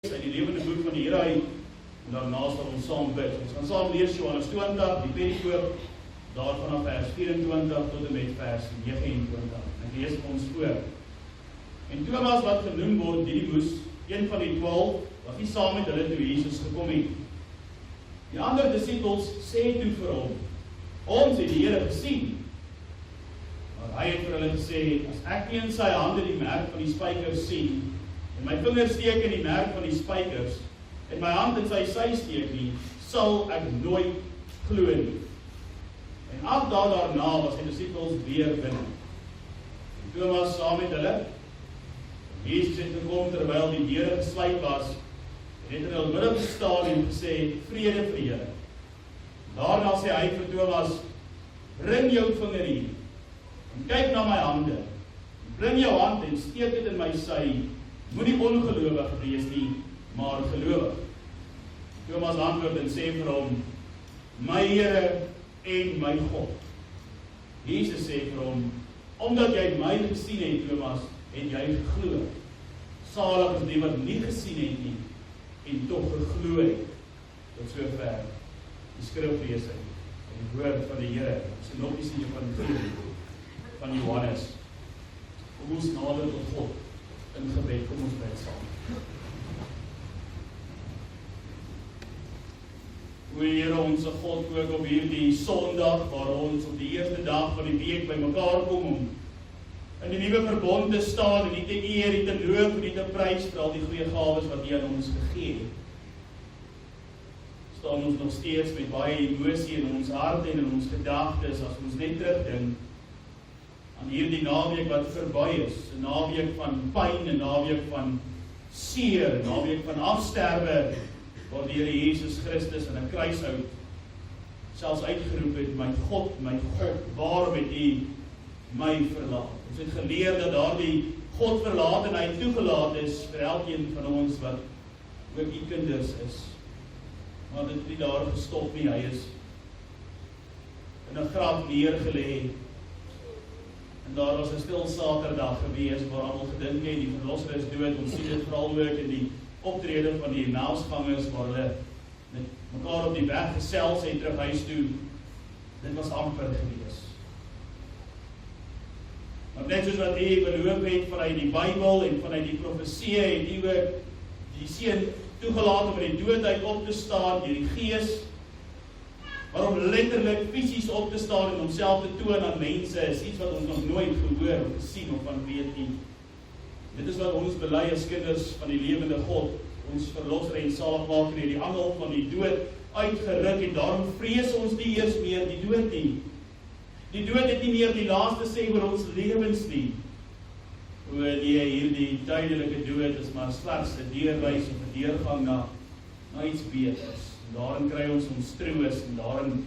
uit die lewende boek van die Here uit, en daarna sal ons saam bid. Ons gaan saam lees Johannes 20, die perikoop, daar vanaf vers 24 tot en met vers 29. Ek lees ons voor. En Thomas, wat genoem word Didymus, een van die 12, was nie saam met hulle toe Jesus gekom het. Die ander disippels sê toe vir hom, ons het die Here gesien. Maar hy het vir hulle gesê, as ek nie in sy hande die merk van die spykers sien, en my vinger steek in die merk van die spykers, en my hand in sy sy steek nie, sal ek nooit glo nie. En 8 dae daarna was die disippels weer binne. En Thomas saam met hulle, Jesus het gekom terwyl die deure gesluit was, en het in hulle midde gestaan en gesê, vrede vir julle. Daarna sê hy vir Thomas, bring jou vinger hier, en kyk na my hande, en bring jou hand en steek dit in my sy, moenie ongelowig wees nie, maar gelowig. Thomas antwoord en sê vir hom, my Here en my God. Jesus sê vir hom, omdat jy my gesien het, Thomas, het jy geglo. Salig is die wat nie gesien het nie, en tog geglo het. Tot sover die skriflesing en die woord van die Here, Synoptiese Evangelie van Johannes. Kom ons nader tot God in gebed, kom ons bid saam. O Here, ons God, ook op hierdie Sondag, waar ons op die eerste dag van die week by mekaar kom om in die nuwe verbond te staan en nie te eer, nie te loof, nie te prys vir al die goeie gawes wat U aan ons gegee het. Staan ons nog steeds met baie emosie in ons harte en in ons gedagtes as ons net terugdink aan hierdie naweek wat verby is, 'n naweek van pyn, 'n naweek van seer, 'n naweek van afsterwe, waar die Here Jesus Christus in 'n kruishout selfs uitgeroep het, my God, waarom het U my verlaat? Ons het geleer dat daardie Godverlatenheid toegelaat is vir elkeen van ons wat ook U kinders is. Maar dit het nie daar gestop nie, hy is in 'n graf neergelê. En daar was 'n stil Saterdag gewees waar almal gedink het die verlosser is dood. Ons sien dit veral ook in die optrede van die Emmausgangers waar hulle met mekaar op die weg gesels het terug huis toe. Dit was amper gewees. Maar net soos wat U beloof het vanuit die Bybel en vanuit die profeseë, het U ook die Seun toegelaat om uit die dood uit op te staan deur die Gees, maar om letterlik fisies op te staan en homself te toon aan mense is iets wat ons nog nooit gehoor of gesien of van weet nie. Dit is wat ons bely as kinders van die lewende God, ons verlosser en saligmaker het die angel van die dood uitgeruk en daarom vrees ons nie eers meer die dood nie. Die dood het nie meer die laaste sê oor ons lewens nie. O nee, hierdie tydelike dood is maar slegs 'n deurwys of 'n deurgang na iets beters. Daarin kry ons troos en daarin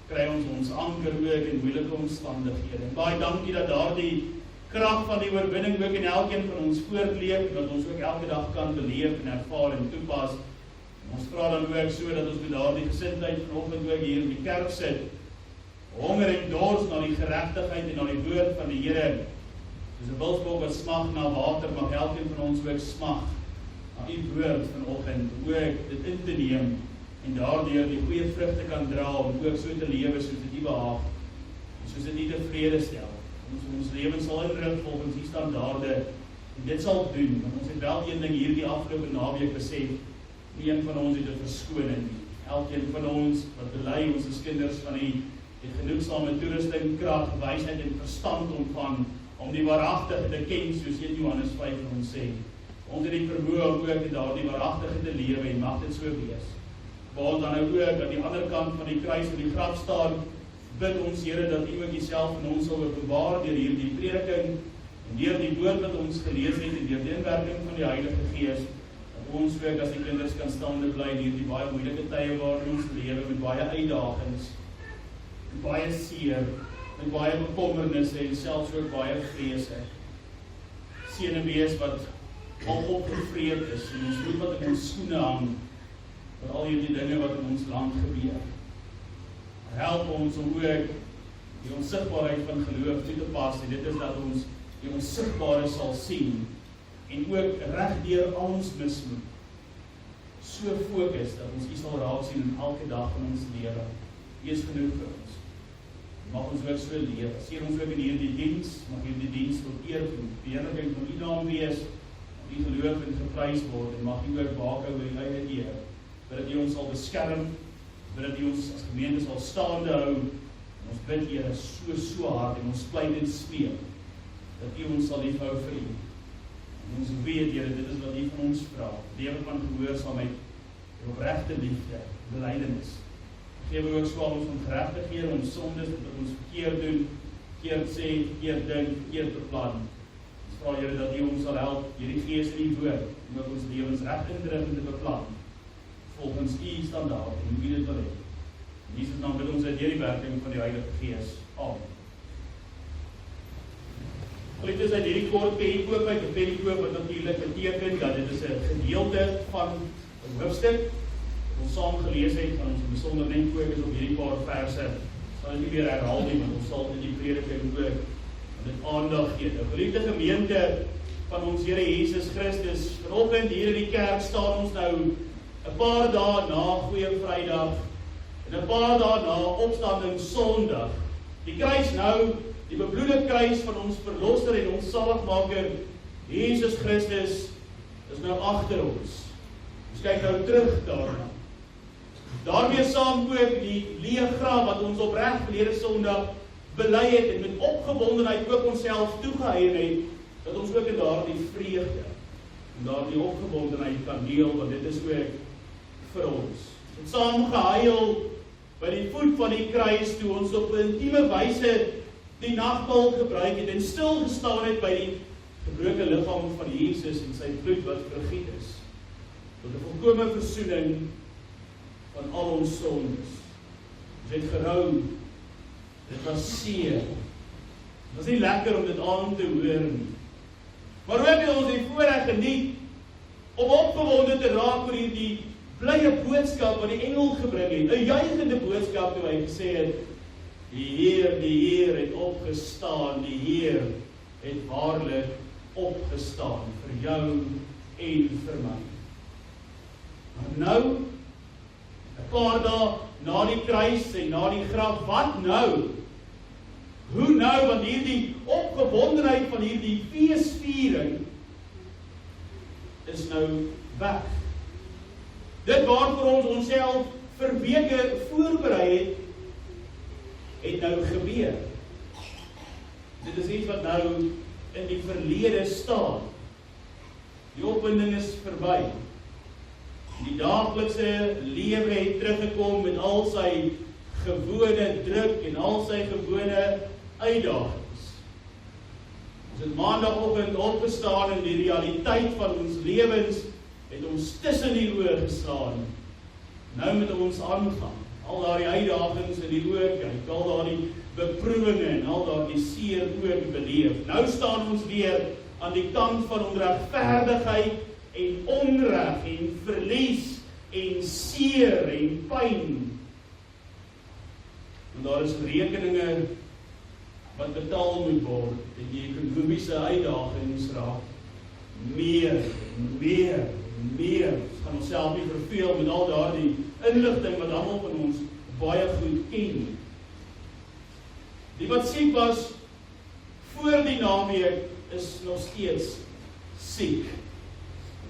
kry ons anker ook in moeilike omstandighede. En baie dankie dat daardie krag van die oorwinning ook in elkeen van ons voortleef, en dat ons ook elke dag kan beleef en ervaar en toepas. En ons vra dan ook so dat ons met daardie gesindheid vanoggend ook hier in die kerk sit, honger en dors na die geregtigheid en na die woord van die Here. Soos 'n wilsbok wat smag na water, mag elkeen van ons ook smag na U woord vanoggend, ook dit in te neem en daardeur die goeie vrugte kan dra om ook so te lewe soos dit U behaag, en soos dit U tevrede stel. Ons lewens sal inrig volgens U standaarde, en dit sal doen, want ons het wel een ding hierdie afgelope naweek besef, nie een van ons het 'n verskoning nie. Elkeen van ons wat bely ons is kinders van U, het genoegsame toerusting, krag, wysheid en verstand ontvang om die waaragtige te ken, soos 1 Johannes 5 vir ons sê. Ons het die vermoë om ook in daardie waaragtige te lewe, en mag dit so wees. Waar ons dan ook aan die ander kant van die kruis en die graf staan, bid ons Here dat U ook Uself in ons sal openbaar deur hierdie prediking en deur die woord wat ons gelees het en deur die inwerking van die Heilige Gees, dat ons ook as die kinders kan staande bly in hierdie baie moeilike tye waarin ons lewe, met baie uitdagings, met baie seer, met baie bekommernisse en selfs ook baie vrese. Seën wees wat al opgevreet is en ons bloed wat in ons skoene hang vir al hierdie dinge wat in ons land gebeur. Help ons om ook die onsigbaarheid van geloof toe te pas, en dit is dat ons die onsigbare sal sien en ook reg deur al ons mismoed so fokus dat ons U sal raak sien in elke dag van ons lewe. U is genoeg vir ons. Mag ons ook so leef. Seën ons ook in hierdie diens, mag hierdie diens tot eer van die heerlikheid van U naam wees, mag U geloof en geprys word en mag U ook waak oor U eie eer. Dat U ons sal beskerm, dat U ons as gemeente sal staande hou. En ons bid Here so hard en ons pleit en smeek dat U ons sal liefhou vir U. En ons weet Here, dit is wat U van ons vra. Lewe van gehoorsaamheid en opregte liefde, belydenis. Geef ook swaar ons ongeregtighede, ons sondes, dat ons verkeerd doen, verkeerd sê, verkeerd dink, verkeerd beplan. Ons vra Here dat U ons sal help, hierdie Gees en U woord, om ook ons lewens reg in te beplan, volgens U standaard en hoe U dit wil hê. In Jesus naam bid ons uit deur die werking van die Heilige Gees. Amen. Geliefdes, uit hierdie kort penkoop uit 'n penkoop wat natuurlik beteken dat dit is 'n gedeelte van 'n hoofstuk ons saam gelees het, van ons besonder net fokus op hierdie paar verse. Sal nie weer herhaal nie, want ons sal in die prediking ook aan dit aandag gee. Nou, geliefde gemeente van ons Here Jesus Christus, vanoggend hier in die kerk staan ons nou 'n paar dae na Goeie Vrydag en 'n paar dae na Opstanding Sondag. Die kruis nou, die bebloede kruis van ons verlosser en ons saligmaker Jesus Christus is nou agter ons. Ons kyk nou terug daarna. Daarmee saam ook die leë graf wat ons opreg verlede Sondag bely het en met opgewondenheid ook onsself toegeëien het, dat ons ook in daardie vreugde en daardie opgewondenheid kan deel, want dit is ook vir ons. Het saam gehuil by die voet van die kruis toe ons op 'n intieme wyse die nagmaal gebruik het en stil gestaan het by die gebroke liggaam van Jesus en sy bloed wat vergiet is, tot 'n volkomme versoening van al ons sondes. Ons het gerou, dit was seer. Dit was nie lekker om dit aan te hoor nie. Maar ook het ons die voorreg geniet om opgewonde te raak oor die blye boodskap wat die engel gebring het, 'n juichende boodskap toe hy gesê het, die Heer het opgestaan, die Heer het waarlik opgestaan vir jou en vir my. Maar nou, 'n paar dae na die kruis en na die graf, wat nou? Hoe nou, want hierdie opgewondenheid van hierdie feesviering is nou weg. Dit waarvoor ons onsself vir weke voorberei het nou gebeur. Dit is iets wat nou in die verlede staan. Die opwinding is verby. Die daaglikse lewe het teruggekom met al sy gewone druk en al sy gewone uitdagings. Ons het maandagoggend opgestaan en die realiteit van ons lewens het ons tussen die oë geslaan. Nou moet ons aangaan. Al daardie uitdagings in die oë kyk, al daardie beproewinge en al daardie seer ook beleef. Nou staan ons weer aan die kant van onregverdigheid en onreg en verlies en seer en pyn. En daar is rekeninge wat betaal moet word en die ekonomiese uitdagings raak meer. Ons gaan onsself nie verveel met al daardie inligting wat almal van ons baie goed ken. Die wat siek was voor die naweek is nog steeds siek.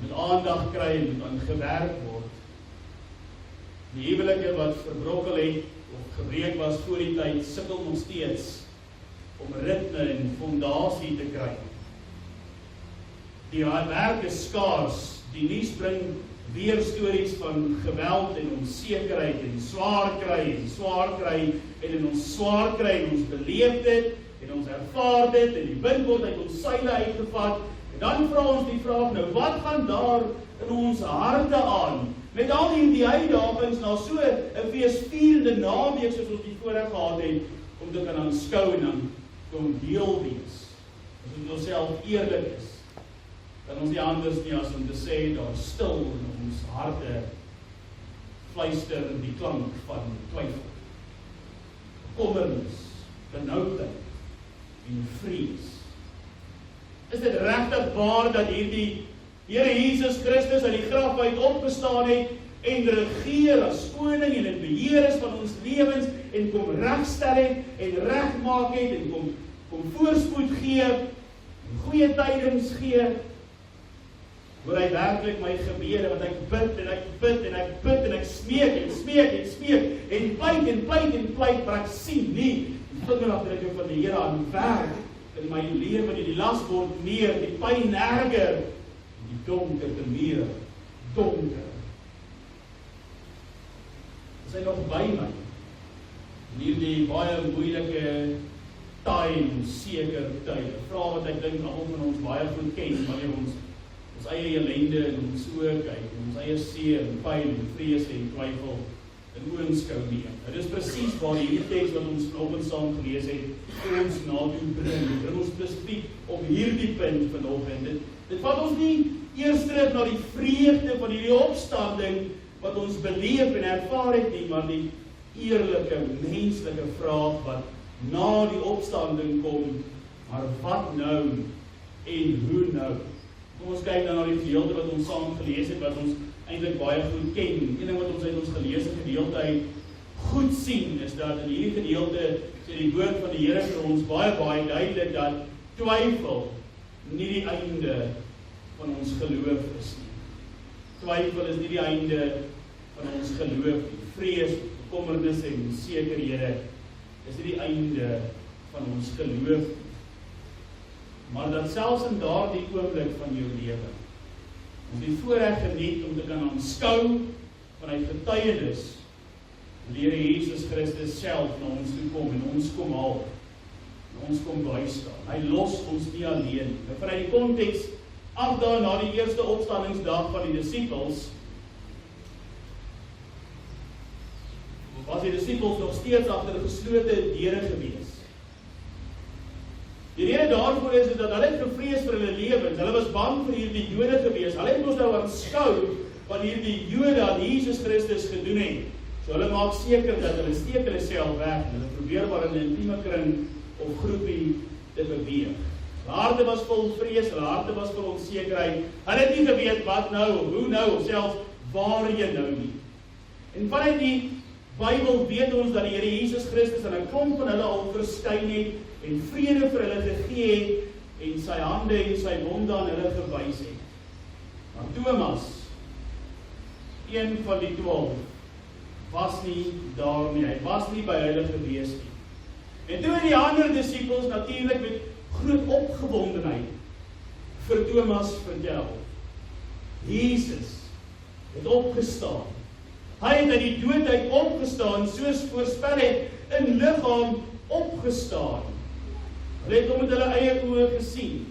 Met aandag kry en moet aan gewerk word. Die huwelike wat verbrokkel het of gebreek was voor die tyd, sukkel nog steeds om ritme en fondasie te kry. Die werk is skaars. Die nuus bring weer stories van geweld en onsekerheid en swaar kry en in ons swaar kry en ons beleef dit en ons ervaar dit en die wind word uit ons seile uitgevat. En dan vra ons die vraag nou, wat gaan daar in ons harte aan? Met al die uitdagings na so 'n feesvierende naweek soos ons die voorreg gehad het, om te kan aanskou en dan kon deel wees. As ons onsself eerlik is, kan ons nie anders nie as om te sê, daar stil in ons harte fluister die klank van twyfel, bekommernis, benoudheid en vrees. Is dit regtig waar dat hierdie Here Jesus Christus uit die graf uit opgestaan het en regeer as koning en in beheer is van ons lewens en kom regstel het en regmaak het en kom voorspoed gee en goeie tydings gee, waar hy werklik my gebede, want ek bid en ek bid en ek bid en ek smeek en smeek en smeek en pleit en pleit en pleit, maar ek sien nie die vingerafdrukke van die Here aan werk in my lewe, die las word meer, die pyn erger, die donker te meer, donker. Is hy nog by my? In hierdie baie moeilike time, seker tye, vraag wat ek dink almal van ons baie goed ken, wanneer ons eie ellende en ons oë kyk, en ons eie seer en pyn en vrees en twyfel in oënskou neem. Dit is presies waar hierdie teks wat ons vanoggend saam gelees het, ons na toe bring. Dit bring ons spesifiek op hierdie punt vanoggend. Dit vat ons nie eers terug na die vreugde van hierdie opstanding wat ons beleef en ervaar het nie, maar die eerlike, menslike vraag wat na die opstanding kom, maar wat nou en hoe nou? Kom ons kyk dan na die gedeelte wat ons saam gelees het, wat ons eintlik baie goed ken. Een ding wat ons uit ons geleesde gedeelte uit goed sien, is dat in hierdie gedeelte sê die woord van die Here vir ons baie duidelik dat twyfel nie die einde van ons geloof is nie. Twyfel is nie die einde van ons geloof nie. Vrees, bekommernis en onsekerhede is nie die einde van ons geloof nie. Maar dat selfs in daardie oomblik van jou lewe, ons die voorreg geniet om te kan aanskou vanuit getuienis, die Here Jesus Christus self na ons toe kom en ons kom haal, en ons kom bystaan. Hy los ons nie alleen. En vanuit die konteks, 8 dae na die eerste opstandingsdag van die disippels, was die disippels nog steeds agter geslote deure gewees. Die rede daarvoor is dat hulle het gevrees vir hulle lewens. Hulle was bang vir hierdie Jode gewees. Hulle het ons nou aanskou wat hierdie Jode aan Jesus Christus gedoen het. So hulle maak seker dat hulle steek hulle self weg. Hulle probeer maar in 'n intieme kring of groepie te beweeg. Hulle harte was vol vrees, hulle harte was vol onsekerheid. Hulle het nie geweet wat nou, hoe nou, of selfs waarheen nou nie. En vanuit die Bybel weet ons dat die Here Jesus Christus aan 'n klomp van hulle al verskyn het en vrede vir hulle gegee het en sy hande en sy wonde aan hulle gewys het. Maar Thomas, een van die 12, was nie daar nie. Hy was nie by hulle gewees nie. En toe het die ander disippels natuurlik met groot opgewondenheid vir Thomas vertel. Jesus het opgestaan. Hy het uit die dood uit opgestaan, soos voorspel het, in liggaam opgestaan. Hulle het hom met hulle eie oë gesien.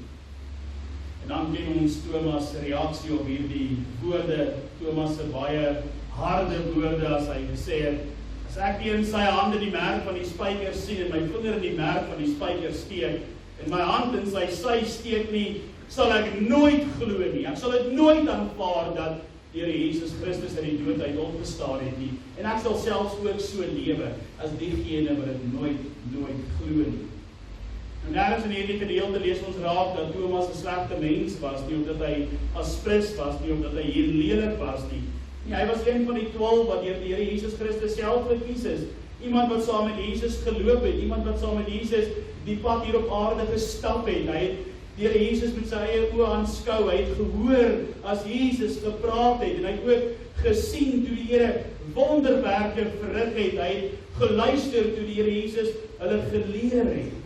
En dan ken ons Thomas se reaksie op hierdie woorde, Thomas se baie harde woorde as hy gesê het, as ek nie in sy hande die merk van die spyker sien en my vinger in die merk van die spyker steek en my hand in sy sy steek nie, sal ek nooit glo nie. Ek sal dit nooit aanvaar dat die Here Jesus Christus uit die dood uit opgestaan het nie. En ek sal selfs ook so lewe as diegene wat dit nooit glo nie. En daarom in hierdie gedeelte lees ons raak dat Thomas 'n slegte mens was, nie omdat hy aspres was, nie omdat hy hier lelik was nie. Nee, hy was een van die 12 wat deur die Here Jesus Christus self gekies is. Iemand wat saam met Jesus geloop het, iemand wat saam met Jesus die pad hier op aarde gestap het. Hy het die Here Jesus met sy eie oë aanskou. Hy het gehoor as Jesus gepraat het en hy het ook gesien toe die Here wonderwerke verrig het. Hy het geluister toe die Here Jesus hulle geleer het.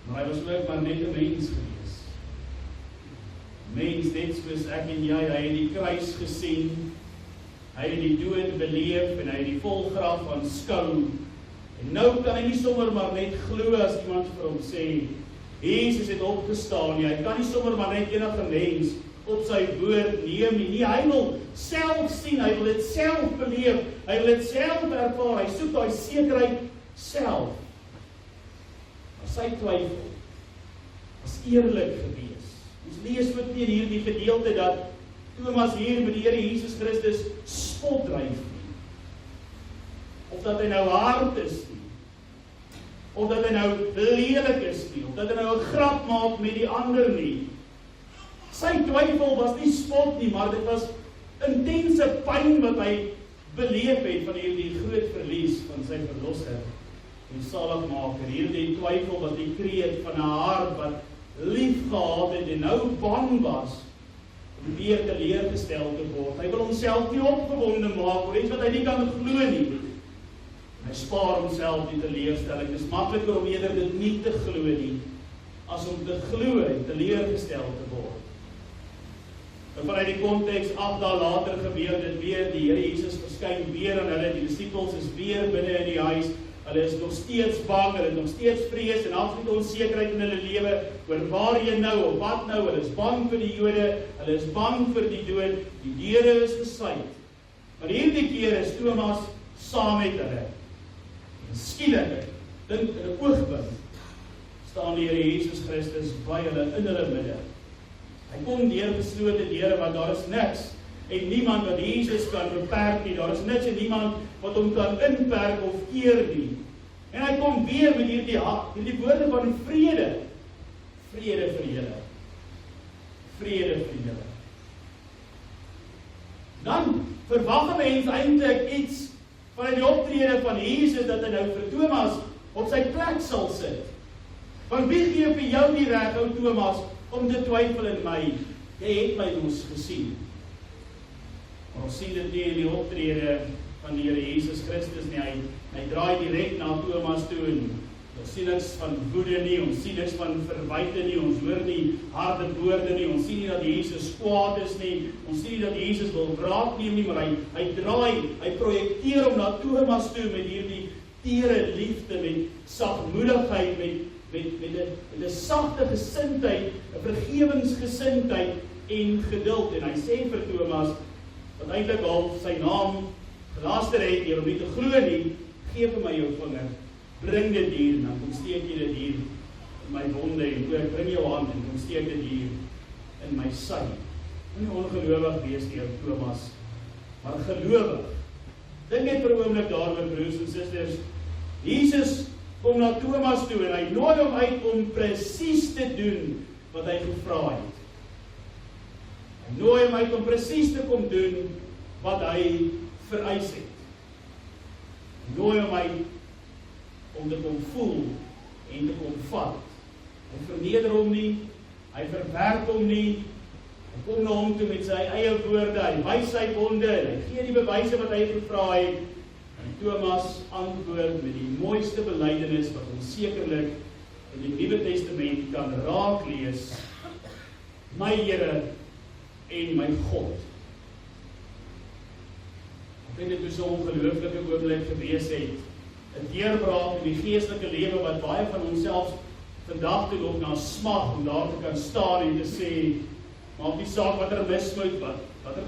Maar hy was ook maar net 'n mens gewees. Mens net soos ek en jy, hy het die kruis gesien, hy het die dood beleef en hy het die volgraf aanskou. En nou kan hy nie sommer maar net glo as iemand vir hom sê, Jesus het opgestaan nie. Hy kan nie sommer maar net enige mens op sy woord neem nie. Hy wil self sien, hy wil dit self beleef, hy wil dit self ervaar, hy soek daai sekerheid self. Sy twyfel was eerlik gewees. Ons lees ook nie in hierdie gedeelte dat Thomas hier met die Here Jesus Christus spot dryf nie. Of dat hy nou hard is nie. Of dat hy nou lelik is nie. Of dat hy nou 'n grap maak met die ander nie. Sy twyfel was nie spot nie, maar dit was intense pyn wat hy beleef het van hierdie groot verlies van sy verlosser en saligmaker. Hierdie twyfel was die kreet van 'n hart wat lief gehad het en nou bang was om weer teleurgestel te word. Hy wil homself nie opgewonde maak oor iets wat hy nie kan glo nie. Hy spaar homself die teleurstelling. Dit is makliker om eerder dit nie te glo nie, as om te glo en teleurgestel te word. En vanuit die konteks, 8 dae later gebeur dit weer, die Here Jesus verskyn weer aan hulle, die disippels is weer binne in die huis, hulle is nog steeds bang, hulle het nog steeds vrees en absolute onsekerheid in hulle lewe, oor waarheen nou, of wat nou, hulle is bang vir die Jode, hulle is bang vir die dood, die deure is gesluit. Maar hierdie keer is Thomas saam met hulle. En skielik, dink in 'n oogwink, staan die Here Jesus Christus by hulle in hulle midde. Hy kom deur geslote deure, want daar is niks en niemand wat Jesus kan beperk nie. Daar is niks en niemand wat hom kan inperk of keer nie. En hy kom weer met hierdie woorde van vrede. Vrede vir julle. Vrede vir julle. Dan verwag 'n mens eintlik iets vanuit die optrede van Jesus, dat hy nou vir Thomas op sy plek sal sit. Want wie gee vir jou die reg, ou Thomas, om te twyfel in my? Jy het my mos gesien. Maar ons sien dit nie in die optrede van die Here Jesus Christus nie. Hy draai direk na Thomas toe en ons sien niks van woede nie, ons sien niks van verwyte nie, ons hoor nie harde woorde nie, ons sien nie dat Jesus kwaad is nie, ons sien nie dat Jesus wil wraak neem nie, maar hy projekteer hom na Thomas toe met hierdie tere liefde, met sagmoedigheid, met 'n sagte gesindheid, 'n vergewensgesindheid en geduld. En hy sê vir Thomas, wat eintlik al sy naam gelaster het, deur hom nie te glo nie, gee vir my jou vinger, bring dit hier, dan kom steek jy dit hier in my wonde, en ek bring jou hand, en kom steek dit hier in my sy. Nie ongelowig wees die ou Thomas, maar gelowig. Dink net vir 'n oomblik daaroor, broers en susters. Jesus kom na Thomas toe, en hy nooi hom uit om presies te doen wat hy gevra het. Hy nooi hom uit om presies te kom doen wat hy vereis het. Hy nooi hom uit om te kom voel en te kom vat. Hy verneder hom nie, hy verwerp hom nie, hy kom na hom toe met sy eie woorde, hy wys sy wonde, hy gee die bewyse wat hy gevra het, en Thomas antwoord met die mooiste belydenis wat ons sekerlik in die Nuwe Testament kan raak lees: my Here en my God. Ek dink dit moes 'n ongelooflike oomblik gewees het, 'n deurbraak in die geestelike lewe wat baie van onsself vandag toe nog na smag om daar te kan staan en te sê, maak nie saak wat mismoed, wat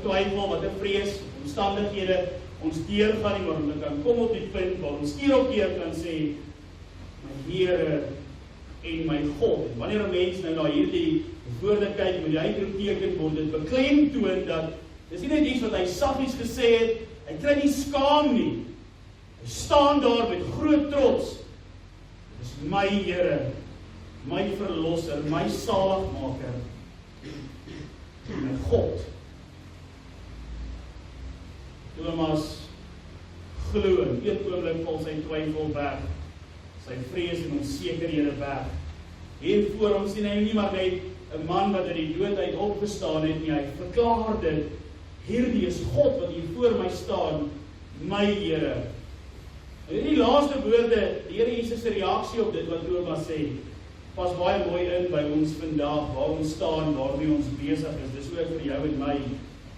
twyfel, wat vrees, omstandighede ons deurgaan nie, maar ons kan kom op die punt waar ons keer op keer kan sê, my Here en my God. En wanneer 'n mens nou na hierdie woorde kyk, met die uitroepteken word dit beklemtoon dat dis nie net iets wat hy saggies gesê het, hy kry nie skaam nie. Hy staan daar met groot trots. Dis my Here, my verlosser, my saligmaker, my God. Thomas glo, in een oomblik val sy twyfel weg, sy vrees en onsekerhede weg. Hier voor hom sien hy nie maar net 'n man wat uit die dood uit opgestaan het nie, hy verklaar dit, hierdie is God wat hier voor my staan, my Here. En die laaste woorde, die Here Jesus se reaksie op dit wat Thomas sê, pas baie mooi in by ons vandag, waar ons staan, waarmee ons besig is. Dis ook vir jou en my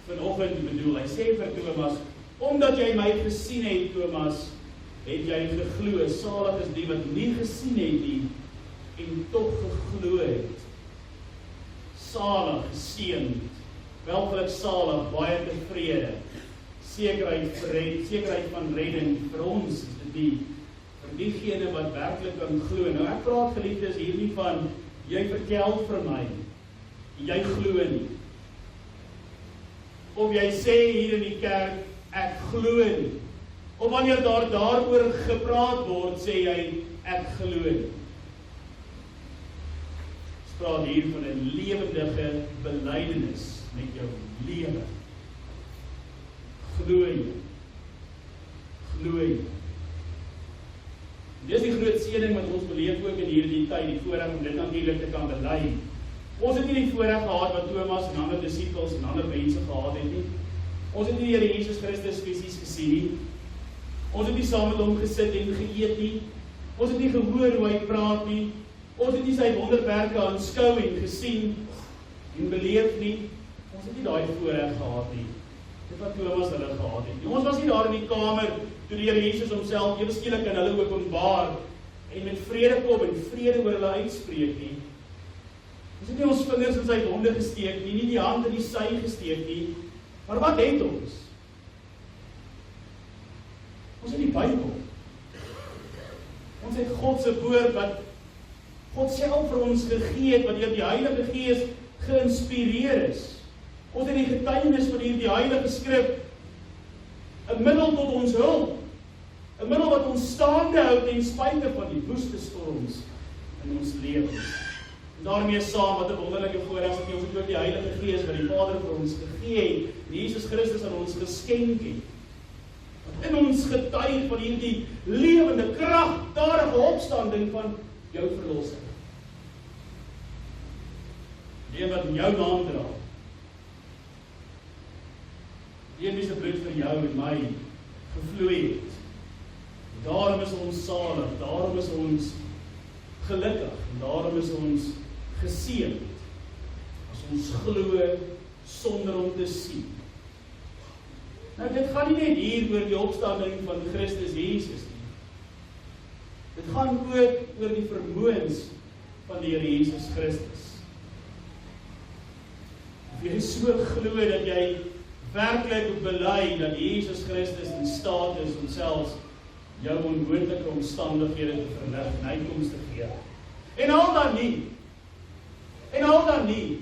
vanoggend bedoel. Hy sê vir Thomas, omdat jy my gesien het, Thomas, het jy geglo. Salig is die wat nie gesien het nie, en tog geglo het. Salig, geseënd, welgeluksalig, baie tevrede, sekerheid van redding vir ons is dit nie, vir diegene wat werklik kan glo. Nou ek praat geliefdes hier nie van, jy vertel vir my, jy glo nie. Of jy sê hier in die kerk, ek glo nie. Of wanneer daaroor gepraat word, sê jy, ek glo nie. praat hier van 'n lewendige belydenis met jou lewe. Glo jy. Glo jy. Dis die groot seëning wat ons beleef ook in hierdie tyd, die voorreg om dit natuurlik te kan bely. Ons het nie die voorreg gehad wat Thomas en ander disippels en ander mense gehad het nie. Ons het nie die Here Jesus Christus fisies gesien nie. Ons het nie saam met hom gesit en geëet nie. Ons het nie gehoor hoe hy praat nie. Ons het nie sy wonderwerke aanskou en gesien en beleef nie. Ons het nie daai voorreg gehad nie. Dit wat Thomas hulle gehad het nie. Ons was nie daar in die kamer toe die Here Jesus homself ewe skielik aan hulle openbaar en met vrede kom en vrede oor hulle uitspreek nie. Ons het nie ons vingers in sy wonde gesteek nie, nie die hand in die sy gesteek nie. Maar wat het ons? Ons het die Bybel. Ons het God se woord wat God self vir ons gegee het, wat deur die Heilige Gees geïnspireer is. Ons het die getuienis van hierdie Heilige Skrif, 'n middel tot ons hulp, 'n middel wat ons staande hou ten spyte van die woeste storms in ons lewens. En daarmee saam, wat 'n wonderlike voorreg is, ons het ook die Heilige Gees wat die Vader vir ons gegee het, Jesus Christus aan ons geskenk het. Wat in ons getuig van hierdie lewende, kragtige opstanding van jou verlossing. Die wat in jou naam dra. Die wie se bloed vir jou en my gevloei het. Daarom is ons salig, daarom is ons gelukkig, en daarom is ons geseënd as ons glo sonder om te sien. Nou dit gaan nie net hier oor die opstanding van Christus Jesus nie. Dit gaan ook oor die vermoëns van die Here Jesus Christus. Of jy so glo dat jy werklik bely dat Jesus Christus in staat is om selfs jou onmoontlike omstandighede te verlig en uitkoms te gee. En al dan nie,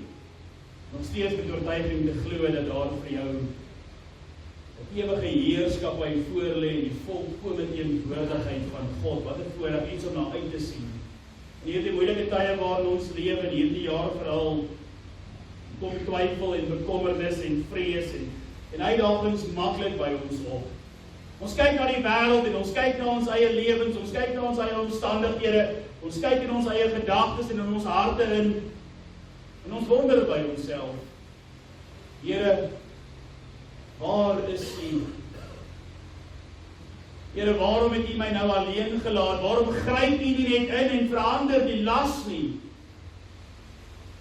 nog steeds met oortuiging te glo dat daar vir jou 'n ewige heerskappy voorlê en die volkome teenwoordigheid van God. Wat 'n voorreg iets om na uit te sien. In hierdie moeilike tye waarin ons lewe, in hierdie jaar veral, kom twyfel en bekommernis en vrees en uitdagings maklik by ons op. Ons kyk na die wêreld en ons kyk na ons eie lewens, ons kyk na ons eie omstandighede, ons kyk in ons eie gedagtes en in ons harte en ons wonder by onsself, Here, waar is U? Here, waarom het U my nou alleen gelaat? Waarom gryp U nie net in en verander die las nie?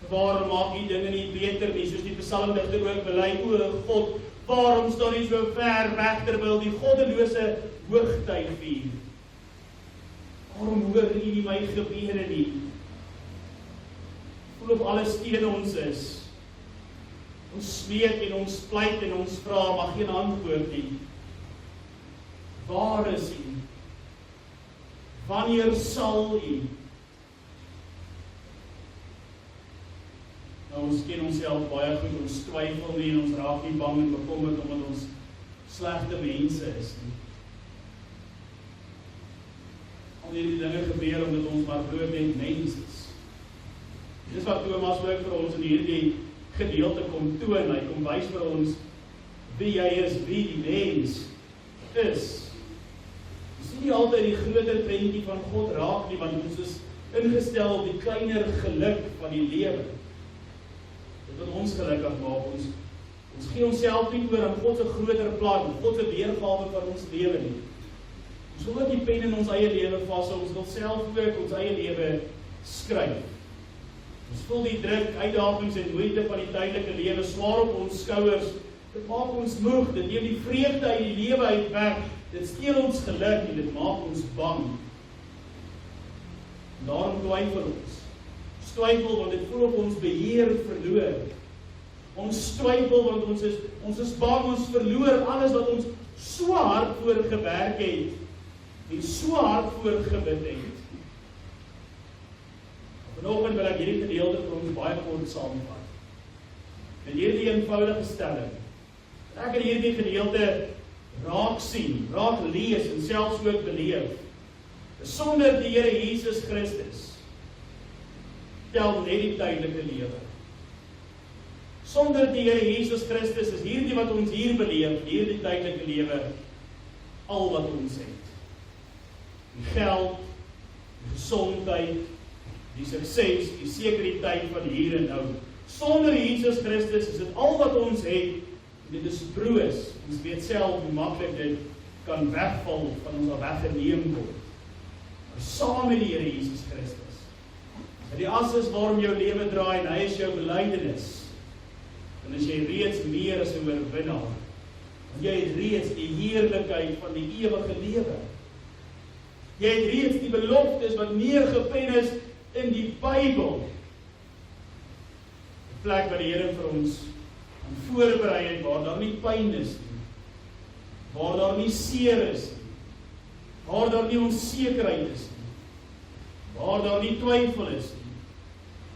Waarom maak U dinge nie beter nie, soos die psalmdigter ook bely, o God, waarom staan U so ver weg terwyl die goddelose hoogtyd vier? Waarom hoor U nie my gebede nie? Voel of alles teen ons is. Ons smeek en ons pleit en ons vra, maar geen antwoord nie. Waar is U? Wanneer sal U? Nou, ons ken onsself baie goed, ons twyfel nie en ons raak nie bang en bekommerd omdat ons slegte mense is nie. Al hierdie dinge gebeur omdat ons maar bloot net mens is. Dis wat Thomas ook vir ons in hierdie gedeelte kom toon, hy kom wys vir ons wie jy is, wie die mens is. Ons sien nie altyd die groter prentjie van God raak nie, want ons is ingestel op die kleiner geluk van die lewe. Dit wat ons gelukkig maak, ons gee onsself nie oor aan God se groter plan, God se weergawe van ons lewe nie. Ons wil ook die pen in ons eie lewe vashou, ons wil self ook ons eie lewe skryf. Ons voel die druk, uitdagings en moeite van die tydelike lewe swaar op ons skouers. Dit maak ons moeg, dit neem die vreugde uit die lewe uit weg, dit steel ons geluk en dit maak ons bang. En daarom twyfel ons. Ons twyfel want dit voel op ons beheer verloor. Ons twyfel want ons is bang, ons verloor alles wat ons so hard voor gewerk het en so hard voor gebid het. Vanoggend wil ek hierdie gedeelte vir ons baie kort saamvat. Met hierdie eenvoudige stelling. Ek in hierdie gedeelte raak sien, raak lees en selfs ook beleef. Sonder die Here Jesus Christus tel net die tydelike lewe. Sonder die Here Jesus Christus is hierdie wat ons hier beleef, hierdie tydelike lewe, al wat ons het. Die geld, die gesondheid, die sukses, die sekuriteit van hier en nou. Sonder Jesus Christus is dit al wat ons het, en dit is broos. Ons weet self hoe maklik dit kan wegval, van ons al weggeneem word. Maar saam met die Here Jesus Christus, die as is waarom jou lewe draai, en hy is jou belydenis, dan is jy reeds meer as 'n oorwinnaar. Want jy het reeds die heerlikheid van die ewige lewe. Jy het reeds die beloftes wat neergepen is in die Bybel. Die plek wat die Here vir ons voorberei het, waar daar nie pyn is nie, waar daar nie seer is nie, waar daar nie onsekerheid is nie, waar daar nie twyfel is nie,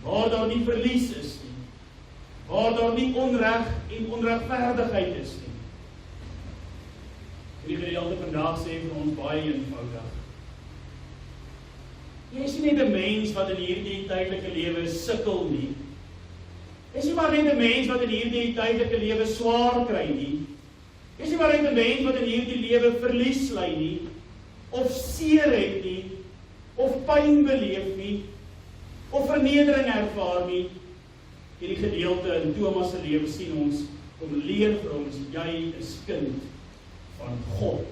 waar daar nie verlies is nie, waar daar nie onreg en onregverdigheid is nie. Die gedeelte vandag sê vir ons baie eenvoudig. Jy is nie net 'n mens wat in hierdie tydelike lewe sukkel nie. Jy is nie maar net 'n mens wat in hierdie tydelike lewe swaar kry nie. Jy is nie maar net 'n mens wat in hierdie lewe verlies ly nie, of seer het nie, of pyn beleef nie, of vernedering ervaar nie. Hierdie gedeelte in Thomas se lewe sien ons, om leer vir ons, jy is kind van God.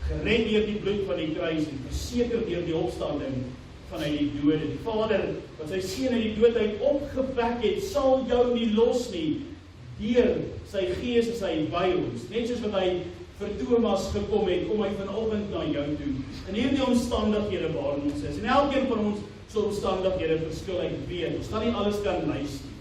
Gered deur die bloed van die kruis en verseker deur die opstanding vanuit die dode. Die Vader wat sy seun uit die dood uit opgewek het, sal jou nie los nie. Deur sy Gees is hy by ons. Net soos wat hy vir Thomas gekom het, kom hy vanoggend na jou toe. In hierdie omstandighede waarin ons is. En elkeen van ons se omstandighede verskil, ek weet. Ons gaan nie alles kan lys nie.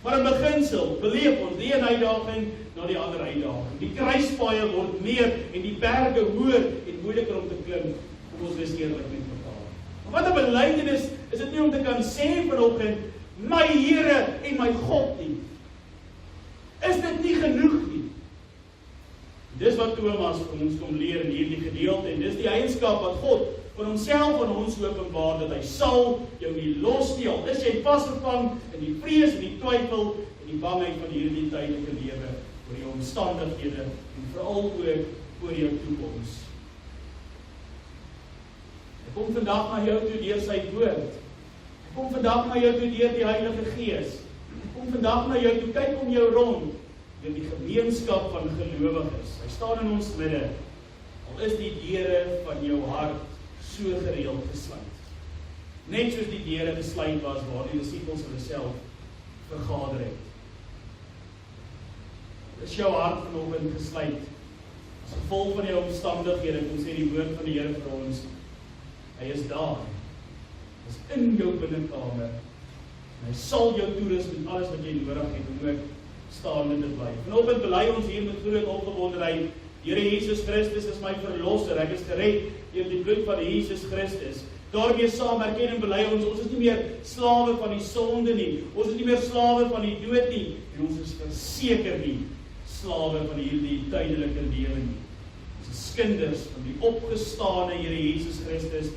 Maar in beginsel beleef ons die een uitdaging na die ander uitdaging. Die kruispaaie word meer en die berge hoër en moeiliker om te klim. Kom ons wees eerlik met mekaar. Maar wat 'n belydenis is dit nie om te kan sê vanoggend, my Here en my God nie. Is dit nie genoeg nie? Dis wat Thomas vir ons kom leer in hierdie gedeelte, en dis die eienskap wat God van homself aan ons openbaar, dat hy sal jou nie los nie, al is jy vasgevang in die vrees en die twyfel en die bangheid van hierdie tydelike lewe, oor jou omstandighede en veral ook oor jou toekoms. Hy kom vandag na jou toe deur sy woord. Hy kom vandag na jou toe deur die Heilige Gees. Hy kom vandag na jou toe, kyk om jou rond, deur die gemeenskap van gelowiges. Hy staan in ons midde, al is die deure van jou hart so gereeld gesluit. Net soos die deure gesluit was waar die disippels hulle self vergader het. Is jou hart vanoggend gesluit as gevolg van jou omstandighede? Kom sê die woord van die Here vir ons, hy is daar. Hy is in jou binnekamer. En hy sal jou toerus met alles wat jy nodig het om ook staande te bly. Vanoggend bely ons hier met groot opgewondenheid, Here Jesus Christus is my verlosser, ek is gered deur die bloed van Jesus Christus. Daarmee saam erken en bely ons is nie meer slawe van die sonde nie, ons is nie meer slawe van die dood nie, en ons is verseker nie slawe van hierdie tydelike lewe nie. Ons is kinders van die opgestane Here Jesus Christus,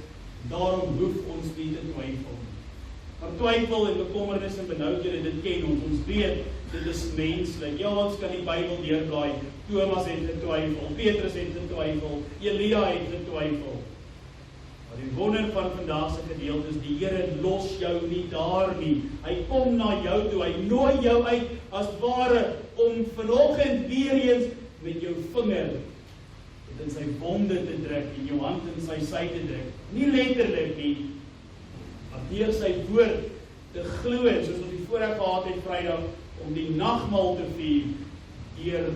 daarom hoef ons nie te twyfel. Maar twyfel en bekommernis en benoudhede, dit ken ons weet, dit is menslik. Ja, ons kan die Bybel deurblaai. Thomas het getwyfel, Petrus het getwyfel, Elia het getwyfel. Maar die wonder van vandag se gedeelte is, die Here los jou nie daar nie. Hy kom na jou toe, hy nooi jou uit, as ware, om vanoggend weer eens met jou vinger in sy wonde te druk, en jou hand in sy sy te druk. Nie letterlik nie, maar deur sy woord te glo, soos wat die voorreg gehad het Vrydag, om die nagmaal te vier, deur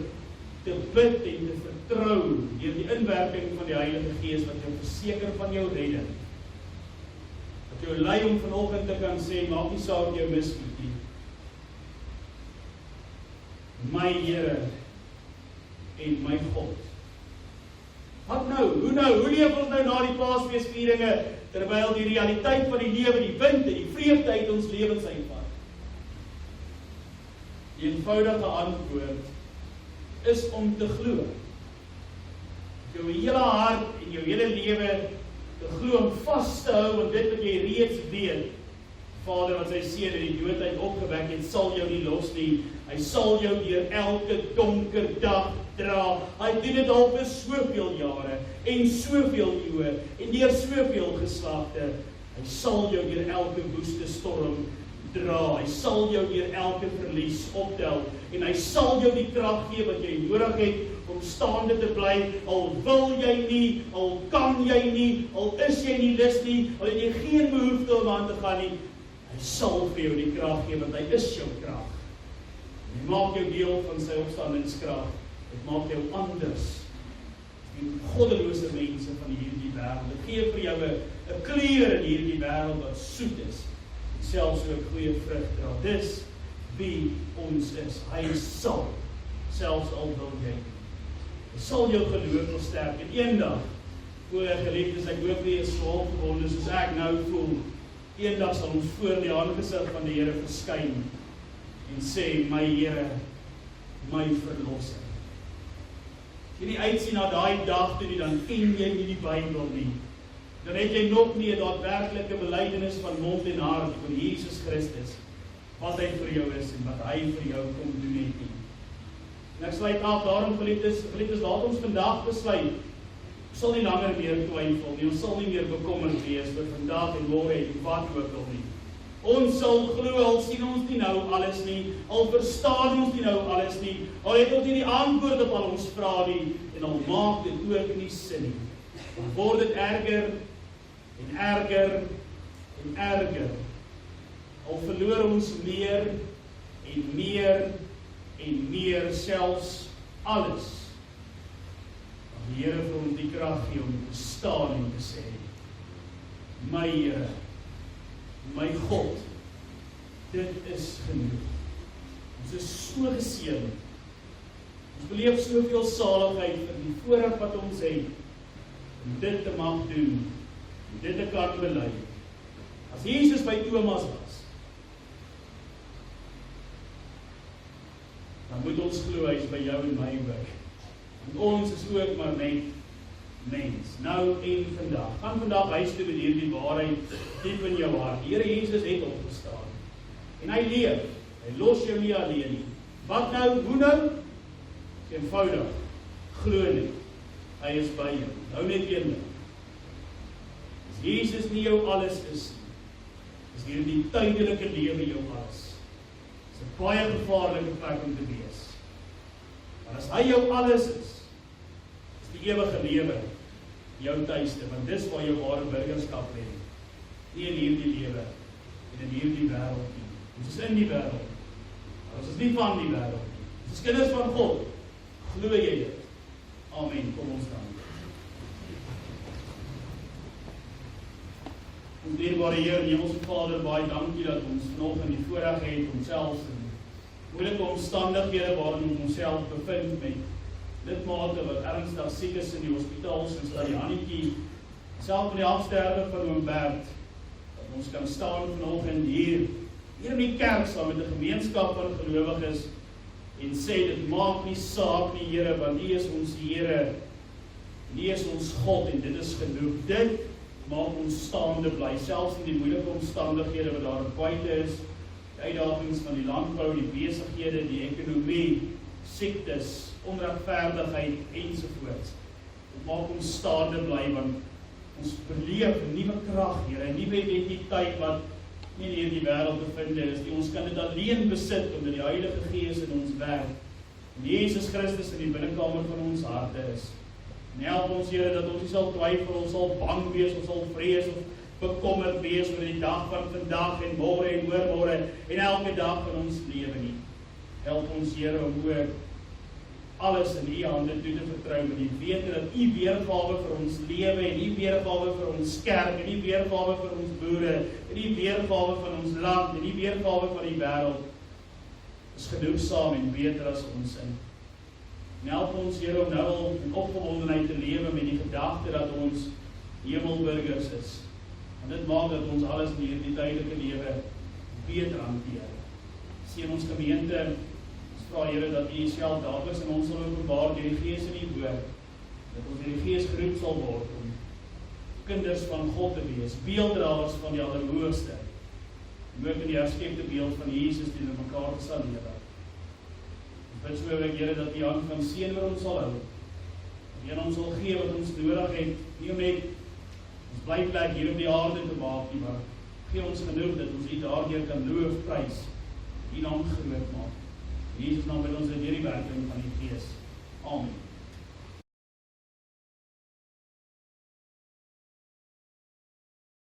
te bid en te vertrou, deur die inwerking van die Heilige Gees, wat jou verseker van jou redding, wat jou lei om vanoggend te kan sê, maak nie saak jou misgoed nie. My Here en my God. Wat nou? Hoe nou? Hoe leef ons nou na die Paasfeesvieringe, terwyl die realiteit van die lewe, die wind en die vreugde uit ons lewens uitvat? Die eenvoudige antwoord is om te glo. Jou hele hart en jou hele lewe te glo, om vas te hou aan dit wat jy reeds weet, Vader wat sy seun uit die dood uit opgewek het, sal jou nie los nie. Hy sal jou deur elke donker dag dra. Hy doen dit al vir soveel jare en soveel eeue en deur soveel geslagte. Hy sal jou deur elke woeste storm dra. Hy sal jou deur elke verlies optel en hy sal jou die krag gee wat jy nodig het om staande te bly, al wil jy nie, al kan jy nie, al is jy nie lus nie, al het jy geen behoefte om aan te gaan nie. Hy sal vir jou die krag gee, want hy is jou krag. Hy maak jou deel van sy opstandingskrag. Dit maak jou anders. Die goddelose mense van hierdie wêreld. Dit gee vir jou 'n kleur in hierdie wêreld wat soet is. Selfs ook goeie vrug dra. Dis wie ons is. Hy sal, selfs al wil jy. Hy sal jou geloof versterk. En eendag, voor ek geliefdes, ek hoop nie is swaar geworden, soos ek nou voel, eendag sal ons voor die aangesig van die Here verskyn en sê, my Here, my verlosser. As jy nie uitsien na daai dag toe nie, dan ken jy nie die Bybel nie. Dan het jy nog nie 'n daadwerklike belydenis van mond en hart oor Jesus Christus, wat hy vir jou is en wat hy vir jou kom doen het nie. En ek sluit af, daarom geliefdes, laat ons vandag besluit, ons sal nie langer meer twyfel nie, ons sal nie meer bekommerd wees vir vandag en môre en wat ook al nie. Ons sal glo, al sien ons nie nou alles nie, al verstaan ons nie nou alles nie, al het ons nie die antwoord op al ons vrae nie, en al maak dit ook nie sin nie. Dan word dit erger, en erger, en erger. Al verloor ons meer, en meer, en meer, selfs alles. Dan die Here vir ons die krag gee om te staan en te sê, my Here, my God, dit is genoeg. Ons is so geseën. Ons beleef soveel saligheid vir die voorreg wat ons het, om dit te mag doen, om dit te kan bely. As Jesus by Thomas was, dan moet ons glo hy is by jou en my ook. En ons is ook maar net mens, nou en vandag. Gaan vandag huis toe met hierdie waarheid diep in jou hart. Die Here Jesus het opgestaan. En hy leef. Hy los jou nie alleen nie. Wat nou? Hoe nou? Eenvoudig. Glo net. Hy is by jou. Nou net een ding. As Jesus nie jou alles is hierdie tydelike lewe jou alles. Dit is 'n baie gevaarlike plek om te wees. Maar as hy jou alles is die ewige lewe jou tuiste, want dis waar jou ware burgerskap lê. Nie in hierdie lewe en in hierdie wêreld nie. Ons is in die wêreld, maar ons is nie van die wêreld nie. Ons is kinders van God. Glo jy dit? Amen. Kom ons staan. Ons dierbare Heer, Hemelse Vader, baie dankie dat ons vanoggend die voorreg het om selfs in moeilike omstandighede waarin ons onsself bevind met lidmate wat ernstig siek is in die hospitaal, soos dat die Annetjie, self met die afsterwe van oom Bert, dat ons kan staan vanoggend hier in die kerk saam met 'n gemeenskap van gelowiges en sê, dit maak nie saak nie, Here, want U is ons Here, U is ons God en dit is genoeg. Dit maak ons staande bly, selfs in die moeilike omstandighede wat daar buite is, die uitdagings van die landbou, die besighede, die ekonomie, siektes, onregverdigheid ensovoorts. Dit maak ons staande bly, want ons beleef 'n nuwe krag, Here, 'n nuwe identiteit wat nie in hierdie wêreld te vind is nie. Ons kan dit alleen besit omdat die Heilige Gees in ons werk. En Jesus Christus in die binnekamer van ons harte is. En help ons, Here, dat ons nie sal twyfel, ons sal bang wees, ons sal vrees of bekommerd wees oor die dag van vandag en môre en oormôre en elke dag van ons lewe nie. Help ons, Here, om ook alles in U hande toe te vertrou, en die wete dat U weergawe vir ons lewe en U weergawe vir ons kerk en U weergawe vir ons boere en U weergawe van ons land en U weergawe van die wêreld is genoegsaam en beter as ons in. En help ons, Here, om nou al in opgewondenheid te lewe met die gedagte dat ons hemelburgers is. Want dit maak dat ons alles in hierdie tydelike lewe beter hanteer. Seën ons gemeente. Vra, Here, dat U self daagliks in ons sal openbaar deur die Gees in U woord, dat ons deur die Gees geroep sal word om kinders van God te wees, beelddraers van die Allerhoogste, om ook in die herskepte beeld van Jesus teenoor mekaar te sal lewe. Ons bid so ook, Here, dat die hand van seën oor ons sal hou. Dat U ons sal gee wat ons nodig het, nie om net ons blyplek hier op die aarde te maak nie, maar gee ons genoeg dat ons U daardeur kan loof, prys, U naam groot maak. In Jesus naam bid ons dit deur die werking van die Gees. Amen.